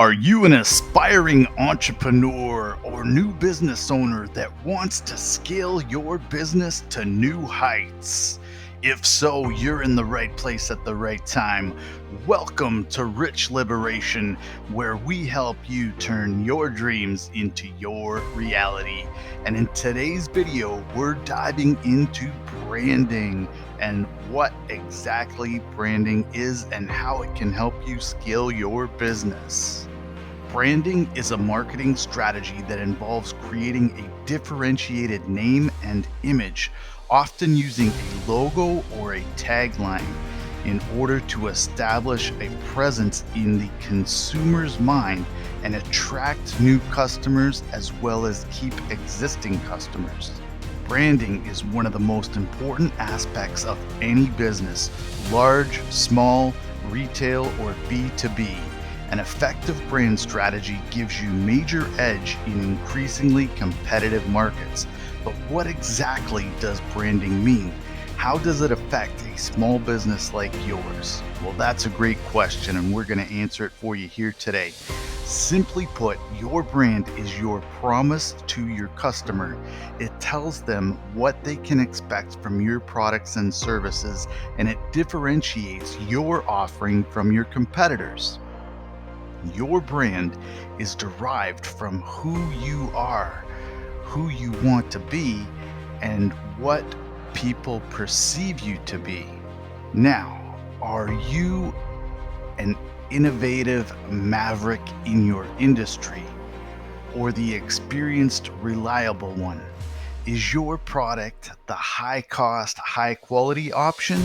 Are you an aspiring entrepreneur or new business owner that wants to scale your business to new heights? If so, you're in the right place at the right time. Welcome to Rich Liberation, where we help you turn your dreams into your reality. And in today's video, we're diving into branding and what exactly branding is and how it can help you scale your business. Branding is a marketing strategy that involves creating a differentiated name and image, often using a logo or a tagline, in order to establish a presence in the consumer's mind and attract new customers as well as keep existing customers. Branding is one of the most important aspects of any business, large, small, retail, or B2B. An effective brand strategy gives you major edge in increasingly competitive markets. But what exactly does branding mean? How does it affect a small business like yours? Well, that's a great question, and we're going to answer it for you here today. Simply put, your brand is your promise to your customer. It tells them what they can expect from your products and services, and it differentiates your offering from your competitors. Your brand is derived from who you are, who you want to be, and what people perceive you to be. Now, are you an innovative maverick in your industry or the experienced, reliable one? Is your product the high cost, high quality option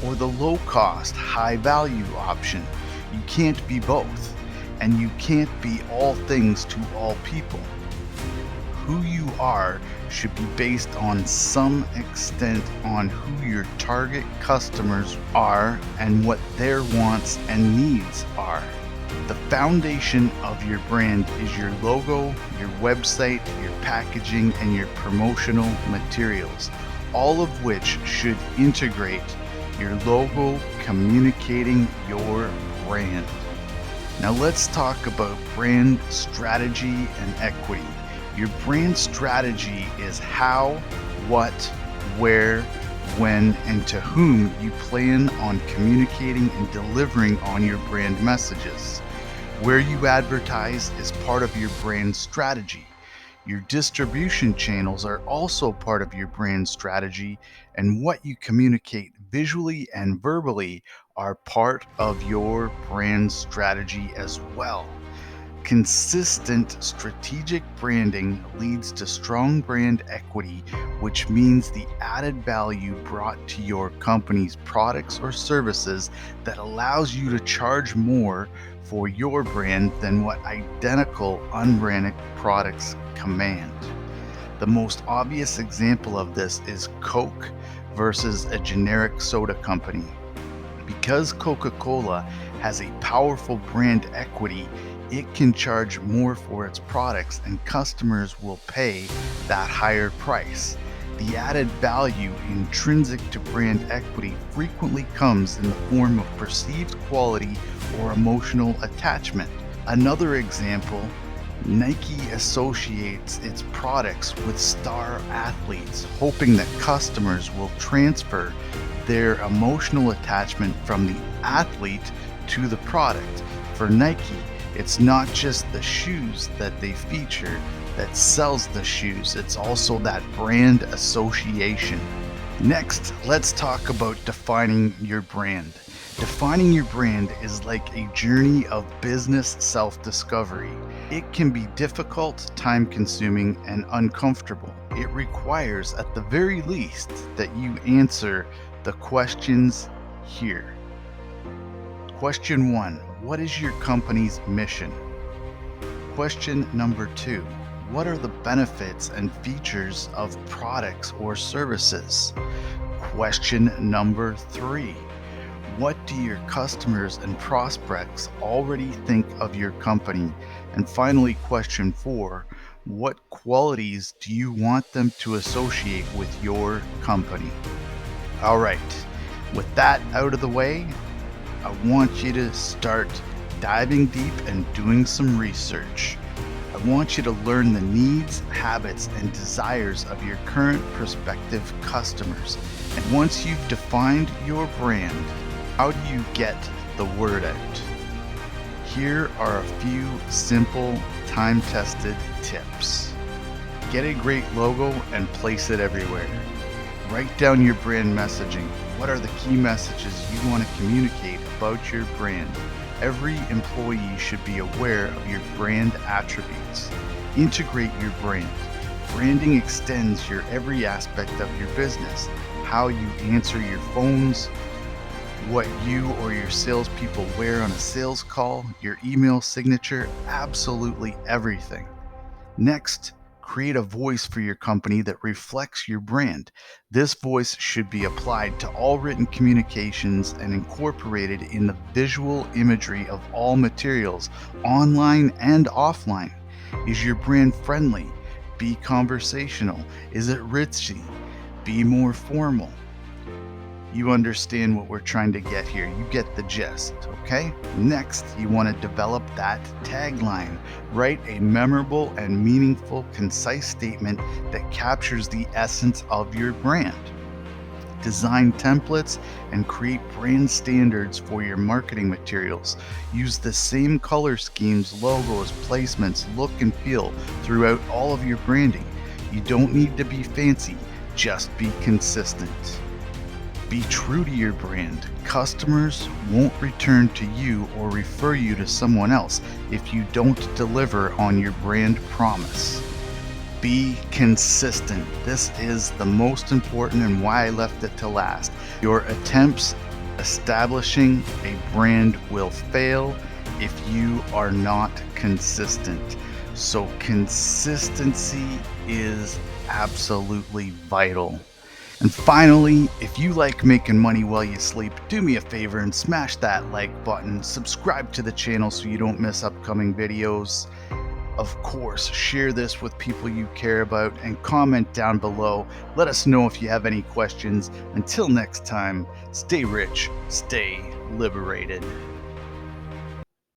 or the low cost, high value option? You can't be both. And you can't be all things to all people. Who you are should be based on some extent on who your target customers are and what their wants and needs are. The foundation of your brand is your logo, your website, your packaging, and your promotional materials, all of which should integrate your logo communicating your brand. Now let's talk about brand strategy and equity. Your brand strategy is how, what, where, when, and to whom you plan on communicating and delivering on your brand messages. Where you advertise is part of your brand strategy. Your distribution channels are also part of your brand strategy, and what you communicate visually and verbally are part of your brand strategy as well. Consistent strategic branding leads to strong brand equity, which means the added value brought to your company's products or services that allows you to charge more for your brand than what identical unbranded products command. The most obvious example of this is Coke versus a generic soda company. Because Coca-Cola has a powerful brand equity, it can charge more for its products and customers will pay that higher price. The added value intrinsic to brand equity frequently comes in the form of perceived quality or emotional attachment. Another example, Nike associates its products with star athletes, hoping that customers will transfer their emotional attachment from the athlete to the product. For Nike, it's not just the shoes that they feature that sells the shoes, it's also that brand association. Next, let's talk about defining your brand. Defining your brand is like a journey of business self-discovery. It can be difficult, time-consuming, and uncomfortable. It requires, at the very least, that you answer the questions here. Question 1. What is your company's mission? Question number 2. What are the benefits and features of products or services? Question number 3. What do your customers and prospects already think of your company? And finally, question 4. What qualities do you want them to associate with your company? All right, with that out of the way, I want you to start diving deep and doing some research. I want you to learn the needs, habits, and desires of your current prospective customers. And once you've defined your brand, how do you get the word out? Here are a few simple, time-tested tips. Get a great logo and place it everywhere. Write down your brand messaging. What are the key messages you want to communicate about your brand? Every employee should be aware of your brand attributes. Integrate your brand. Branding extends your every aspect of your business. How you answer your phones, what you or your salespeople wear on a sales call, your email signature, absolutely everything. Next, create a voice for your company that reflects your brand. This voice should be applied to all written communications and incorporated in the visual imagery of all materials, online and offline. Is your brand friendly? Be conversational. Is it ritzy? Be more formal. You understand what we're trying to get here. You get the gist, okay? Next, you want to develop that tagline. Write a memorable and meaningful, concise statement that captures the essence of your brand. Design templates and create brand standards for your marketing materials. Use the same color schemes, logos, placements, look and feel throughout all of your branding. You don't need to be fancy, just be consistent. Be true to your brand. Customers won't return to you or refer you to someone else if you don't deliver on your brand promise. Be consistent. This is the most important and why I left it to last. Your attempts establishing a brand will fail if you are not consistent. So consistency is absolutely vital. And finally, if you like making money while you sleep, do me a favor and smash that like button, subscribe to the channel so you don't miss upcoming videos. Of course, share this with people you care about and comment down below. Let us know if you have any questions. Until next time, stay rich, stay liberated.